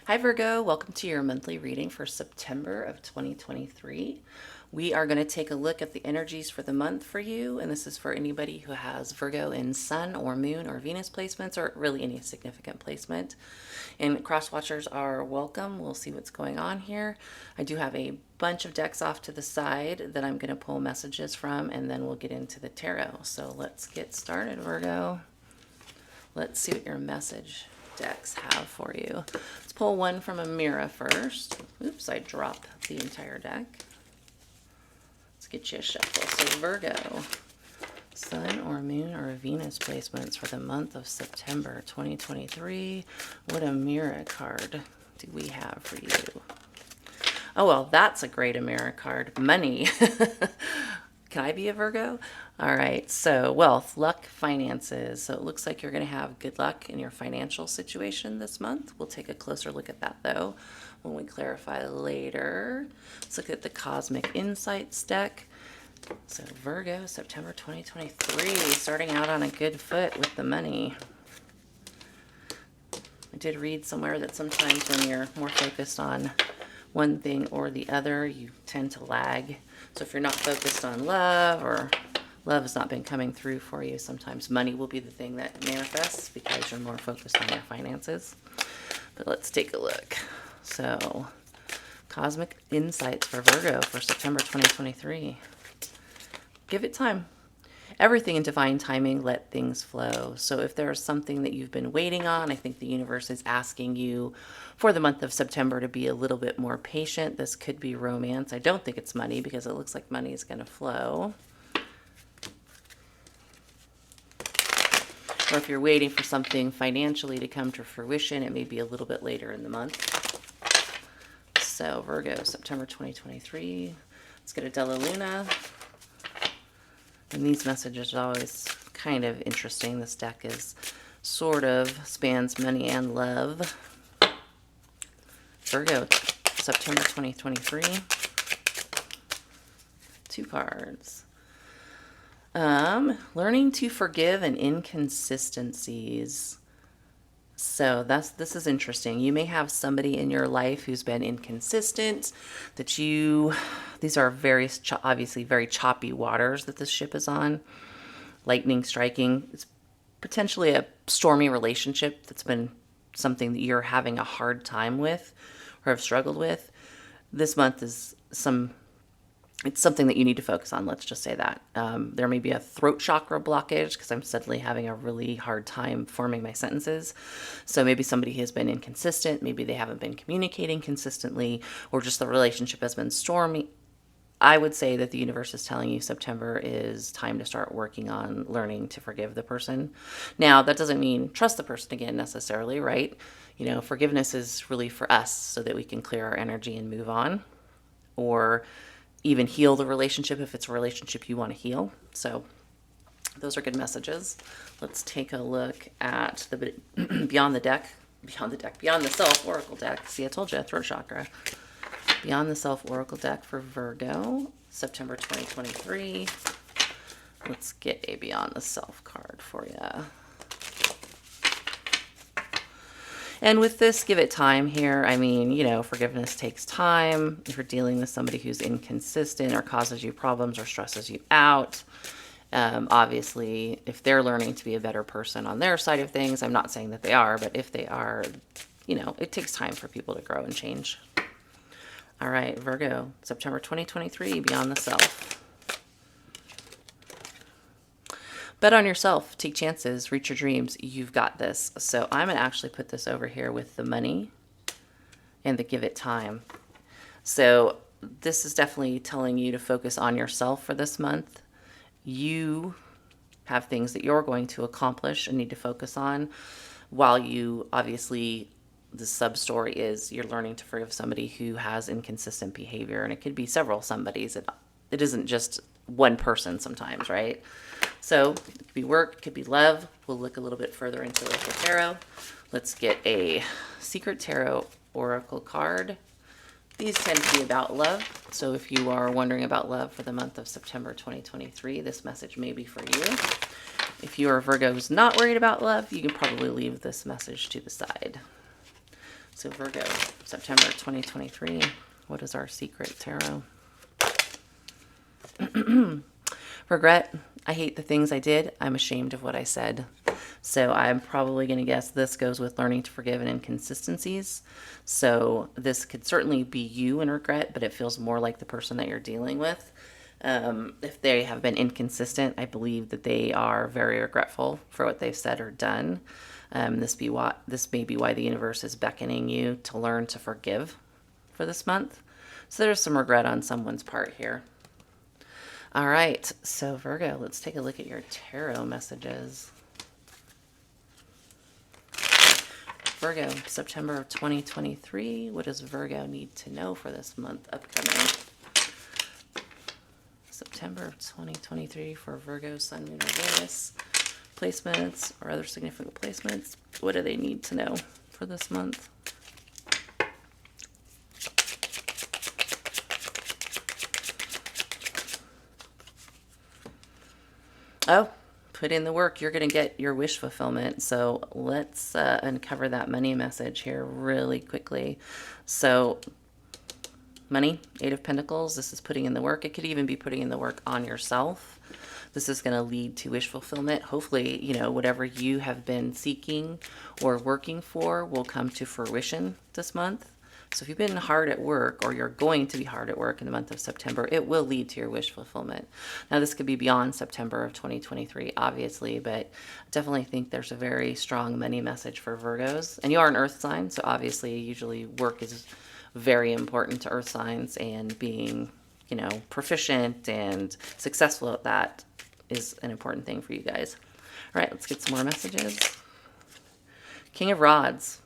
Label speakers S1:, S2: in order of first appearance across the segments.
S1: Hi Virgo, welcome to your monthly reading for September of 2023. We are going to take a look at the energies for the month for you, and this is for anybody who has Virgo in Sun or Moon or Venus placements, or really any significant placement. And cross watchers are welcome. We'll see what's going on here. I do have a bunch of decks off to the side that I'm going to pull messages from, and then we'll get into the tarot. So let's get started, Virgo. Let's see what your message decks have for you. Let's pull one from a mirror first. Oops, I dropped the entire deck. Let's get you a shuffle. So Virgo, Sun or Moon or Venus placements for the month of September 2023. What a mirror card do we have for you? Oh, well, that's a great mirror card. Money. Can I be a Virgo? All right, so wealth, luck, finances. So it looks like you're going to have good luck in your financial situation this month. We'll take a closer look at that, though, when we clarify later. Let's look at the Cosmic Insights deck. So Virgo, September 2023, starting out on a good foot with the money. I did read somewhere that sometimes when you're more focused on one thing or the other, you tend to lag. So if you're not focused on love, or love has not been coming through for you, sometimes money will be the thing that manifests because you're more focused on your finances. But let's take a look. So Cosmic Insights for Virgo for September 2023. Give it time. Everything in divine timing, let things flow. So if there's something that you've been waiting on, I think the universe is asking you for the month of September to be a little bit more patient. This could be romance. I don't think it's money because it looks like money is going to flow. Or if you're waiting for something financially to come to fruition, it may be a little bit later in the month. So Virgo, September 2023. Let's get a Della Luna. And these messages are always kind of interesting. This deck is sort of spans money and love. Virgo, September 2023. 2 cards. Learning to forgive and inconsistencies. So this is interesting. You may have somebody in your life who's been inconsistent, these are obviously very choppy waters that this ship is on. Lightning striking. It's potentially a stormy relationship that's been something that you're having a hard time with or have struggled with. This month is it's something that you need to focus on. Let's just say that. There may be a throat chakra blockage because I'm suddenly having a really hard time forming my sentences. So maybe somebody has been inconsistent. Maybe they haven't been communicating consistently, or just the relationship has been stormy. I would say that the universe is telling you September is time to start working on learning to forgive the person. Now, that doesn't mean trust the person again necessarily, right? Forgiveness is really for us so that we can clear our energy and move on, or even heal the relationship if it's a relationship you want to heal. So those are good messages. Let's take a look at the Beyond the Self Oracle deck. See, I told you, throat chakra. Beyond the Self Oracle deck for Virgo, September 2023. Let's get a Beyond the Self card for you. And with this, give it time here. I mean, forgiveness takes time. If you're dealing with somebody who's inconsistent or causes you problems or stresses you out, obviously, if they're learning to be a better person on their side of things, I'm not saying that they are, but if they are, it takes time for people to grow and change. All right, Virgo, September 2023, Beyond the Self. Bet on yourself, take chances, reach your dreams. You've got this. So I'm going to actually put this over here with the money and the give it time. So this is definitely telling you to focus on yourself for this month. You have things that you're going to accomplish and need to focus on, while you obviously, the sub-story is you're learning to forgive somebody who has inconsistent behavior. And it could be several somebodies. It isn't just one person sometimes, right? So it could be work, it could be love. We'll look a little bit further into the tarot. Let's get a Secret Tarot Oracle card. These tend to be about love. So if you are wondering about love for the month of September 2023, this message may be for you. If you are a Virgo who's not worried about love, you can probably leave this message to the side. So Virgo, September 2023. What is our secret tarot? Regret. I hate the things I did. I'm ashamed of what I said. So I'm probably going to guess this goes with learning to forgive and inconsistencies. So this could certainly be you in regret, but it feels more like the person that you're dealing with. If they have been inconsistent, I believe that they are very regretful for what they've said or done. This may be why the universe is beckoning you to learn to forgive for this month. So there's some regret on someone's part here. All right, so Virgo, let's take a look at your tarot messages. Virgo, September of 2023. What does Virgo need to know for this month upcoming? September of 2023 for Virgo, Sun, Moon, or Venus placements or other significant placements. What do they need to know for this month? Oh, put in the work. You're going to get your wish fulfillment. So let's uncover that money message here really quickly. So money, Eight of Pentacles. This is putting in the work. It could even be putting in the work on yourself. This is going to lead to wish fulfillment. Hopefully, you know, whatever you have been seeking or working for will come to fruition this month. So if you've been hard at work or you're going to be hard at work in the month of September, it will lead to your wish fulfillment. Now, this could be beyond September of 2023, obviously, but I definitely think there's a very strong money message for Virgos. And you are an earth sign, so obviously usually work is very important to earth signs, and being, you know, proficient and successful at that is an important thing for you guys. All right, let's get some more messages. King of Rods.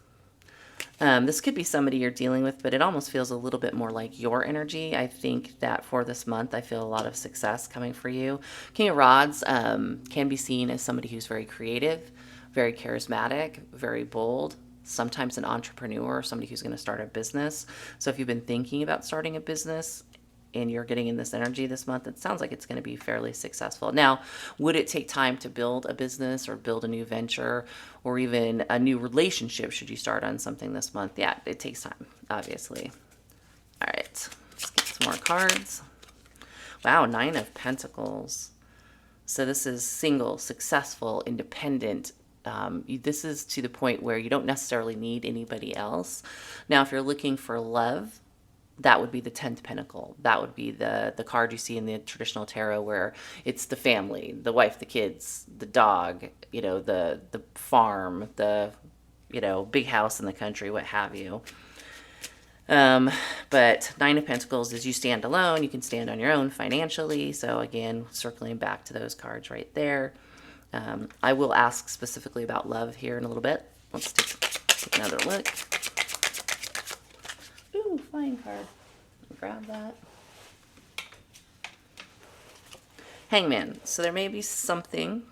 S1: This could be somebody you're dealing with, but it almost feels a little bit more like your energy. I think that for this month, I feel a lot of success coming for you. King of Rods can be seen as somebody who's very creative, very charismatic, very bold, sometimes an entrepreneur, somebody who's going to start a business. So if you've been thinking about starting a business and you're getting in this energy this month, it sounds like it's going to be fairly successful. Now, would it take time to build a business or build a new venture or even a new relationship should you start on something this month? Yeah, it takes time, obviously. All right, let's get some more cards. Wow, Nine of Pentacles. So this is single, successful, independent. This is to the point where you don't necessarily need anybody else. Now, if you're looking for love, that would be the 10th pentacle. That would be the card you see in the traditional tarot where it's the family, the wife, the kids, the dog, you know, the farm, the, you know, big house in the country, what have you. But Nine of Pentacles is you stand alone. You can stand on your own financially. So again, circling back to those cards right there. I will ask specifically about love here in a little bit. Let's take another look. Ooh, flying card. Grab that. Hangman. So there may be something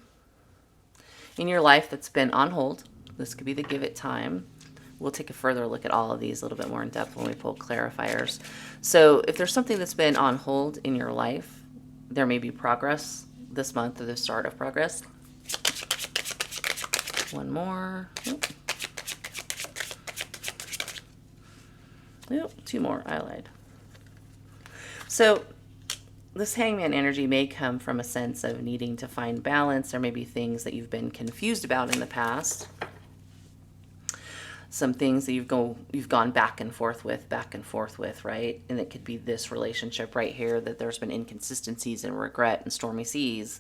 S1: in your life that's been on hold. This could be the give it time. We'll take a further look at all of these a little bit more in depth when we pull clarifiers. So if there's something that's been on hold in your life, there may be progress this month, or the start of progress. One more. Oop, two more. I lied. So this Hangman energy may come from a sense of needing to find balance. There may be things that you've been confused about in the past. Some things that you've gone back and forth with, right? And it could be this relationship right here that there's been inconsistencies and regret and stormy seas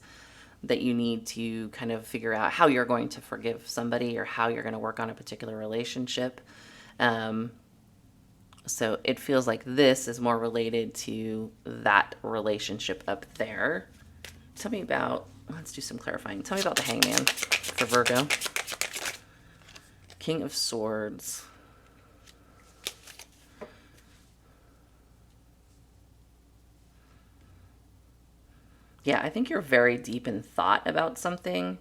S1: that you need to kind of figure out how you're going to forgive somebody or how you're going to work on a particular relationship. So it feels like this is more related to that relationship up there. Tell me about, let's do some clarifying. Tell me about the Hangman for Virgo. King of Swords. Yeah, I think you're very deep in thought about something.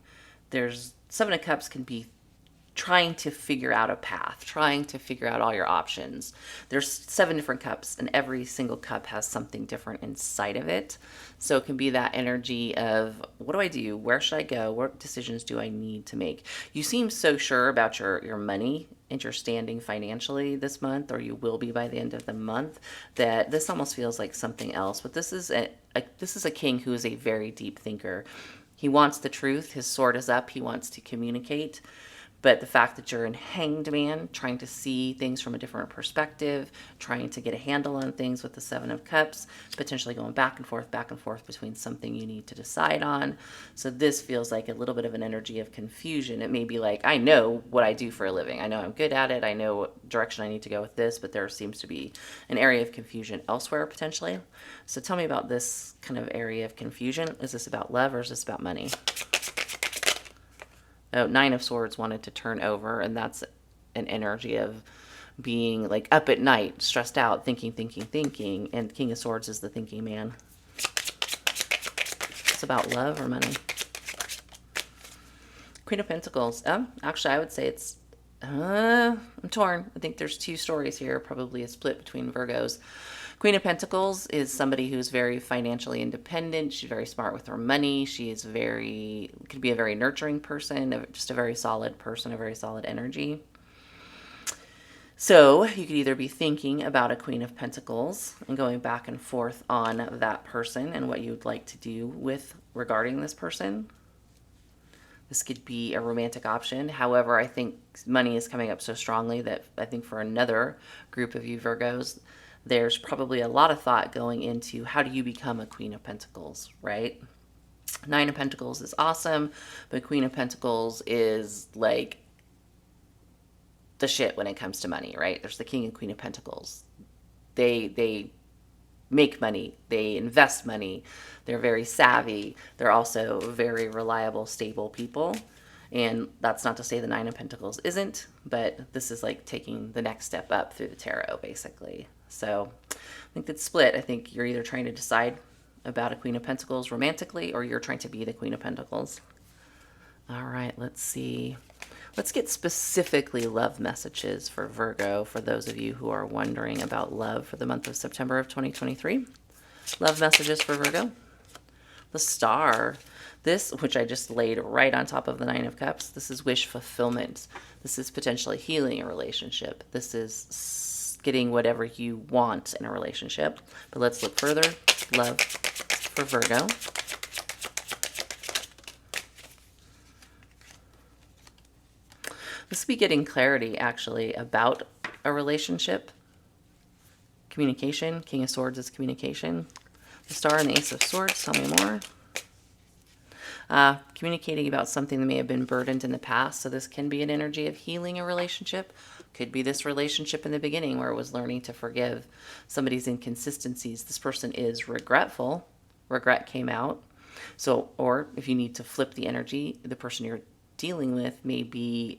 S1: There's Seven of Cups can be trying to figure out a path, trying to figure out all your options. There's 7 different cups, and every single cup has something different inside of it. So it can be that energy of, what do I do? Where should I go? What decisions do I need to make? You seem so sure about your money and your standing financially this month, or you will be by the end of the month, that this almost feels like something else. But this is a king who is a very deep thinker. He wants the truth. His sword is up. He wants to communicate. But the fact that you're in Hanged Man, trying to see things from a different perspective, trying to get a handle on things with the 7 of Cups, potentially going back and forth between something you need to decide on. So this feels like a little bit of an energy of confusion. It may be like, I know what I do for a living. I know I'm good at it. I know what direction I need to go with this, but there seems to be an area of confusion elsewhere potentially. So tell me about this kind of area of confusion. Is this about love or is this about money? Oh, 9 of Swords wanted to turn over, and that's an energy of being like up at night, stressed out, thinking, and King of Swords is the thinking man. It's about love or money. Queen of Pentacles. Actually, I would say it's, I'm torn. I think there's 2 stories here, probably a split between Virgos. Queen of Pentacles is somebody who's very financially independent. She's very smart with her money. She is could be a very nurturing person, just a very solid person, a very solid energy. So you could either be thinking about a Queen of Pentacles and going back and forth on that person and what you'd like to do regarding this person. This could be a romantic option. However, I think money is coming up so strongly that I think for another group of you Virgos, there's probably a lot of thought going into how do you become a Queen of Pentacles, right? 9 of Pentacles is awesome, but Queen of Pentacles is like the shit when it comes to money, right? There's the King and Queen of Pentacles. They make money, they invest money, they're very savvy, they're also very reliable, stable people. And that's not to say the 9 of Pentacles isn't, but this is like taking the next step up through the tarot, basically. So I think that's split. I think you're either trying to decide about a Queen of Pentacles romantically, or you're trying to be the Queen of Pentacles. All right, let's see. Let's get specifically love messages for Virgo, for those of you who are wondering about love for the month of September of 2023. Love messages for Virgo. The Star. This, which I just laid right on top of the 9 of Cups, this is wish fulfillment. This is potentially healing a relationship. This is getting whatever you want in a relationship. But let's look further. Love for Virgo. This will be getting clarity, actually, about a relationship. Communication. King of Swords is communication. The Star and the Ace of Swords. Tell me more. Communicating about something that may have been burdened in the past. So this can be an energy of healing a relationship. Could be this relationship in the beginning where it was learning to forgive somebody's inconsistencies. This person is regretful. Regret came out. So, or if you need to flip the energy, the person you're dealing with may believe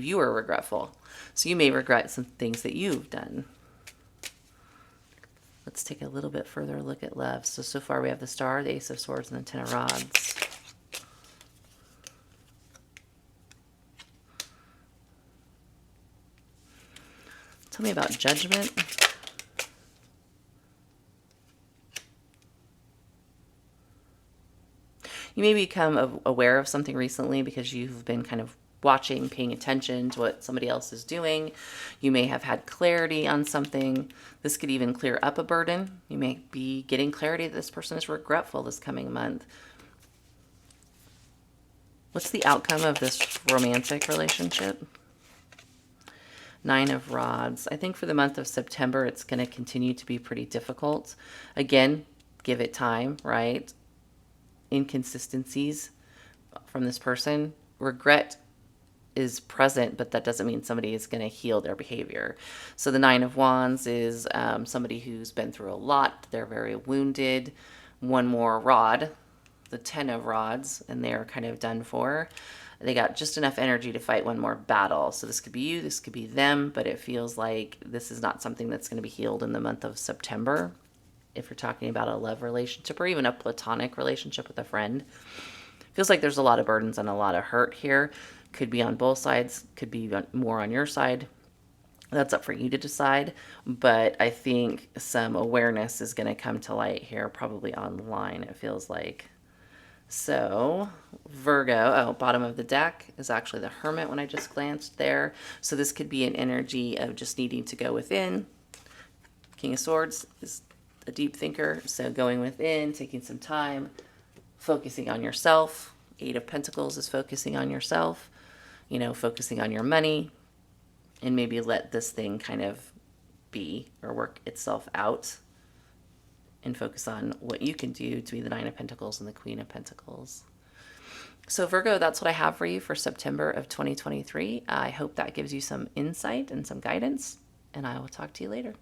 S1: you are regretful. So you may regret some things that you've done. Let's take a little bit further look at love. So far we have the Star, the Ace of Swords, and the 10 of Rods. Tell me about judgment. You may become aware of something recently because you've been kind of watching, paying attention to what somebody else is doing. You may have had clarity on something. This could even clear up a burden. You may be getting clarity that this person is regretful this coming month. What's the outcome of this romantic relationship? 9 of Rods. I think for the month of September, it's going to continue to be pretty difficult. Again, give it time, right? Inconsistencies from this person. Regret is present, but that doesn't mean somebody is going to heal their behavior. So the 9 of Wands is somebody who's been through a lot. They're very wounded. One more rod, the 10 of Rods, and they're kind of done for. They got just enough energy to fight one more battle. So this could be you, this could be them, but it feels like this is not something that's going to be healed in the month of September. If you're talking about a love relationship or even a platonic relationship with a friend, feels like there's a lot of burdens and a lot of hurt here. Could be on both sides, could be more on your side. That's up for you to decide. But I think some awareness is going to come to light here, probably online, it feels like. So Virgo, oh, bottom of the deck is actually the Hermit when I just glanced there. So this could be an energy of just needing to go within. King of Swords is a deep thinker. So going within, taking some time, focusing on yourself. Eight of Pentacles is focusing on yourself, you know, focusing on your money, and maybe let this thing kind of be or work itself out and focus on what you can do to be the Nine of Pentacles and the Queen of Pentacles. So Virgo, that's what I have for you for September of 2023. I hope that gives you some insight and some guidance, and I will talk to you later.